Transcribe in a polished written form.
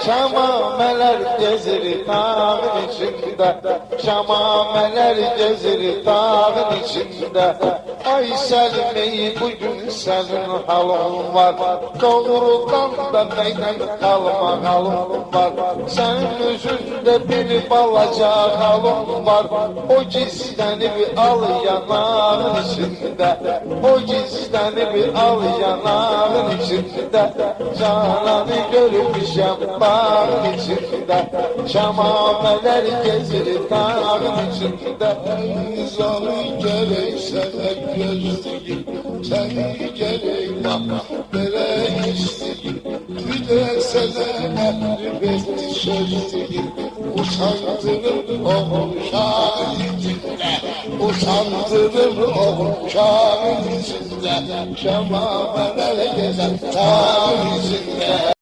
Şamameler gezir dağın içinde, şamameler gezir dağın içinde. Ay Selmi bugün senin halın var, doğrudan da benden kalma halın var. Senin yüzünde bir balaca halın var, o gizlenip al yanağın içinde, o gizlenip al yanağın içinde. Cananı görmüşem bağın içinde, şamameler gezir dağın içinde. İnsanı gerek sevmek gözlüğü, seni gerek bak bere isteği. Bir de sana emri bekli sözlüğü, utandırır o şahın içinde, utandırır o şahın içinde. Şamameler gezer dağın içinde.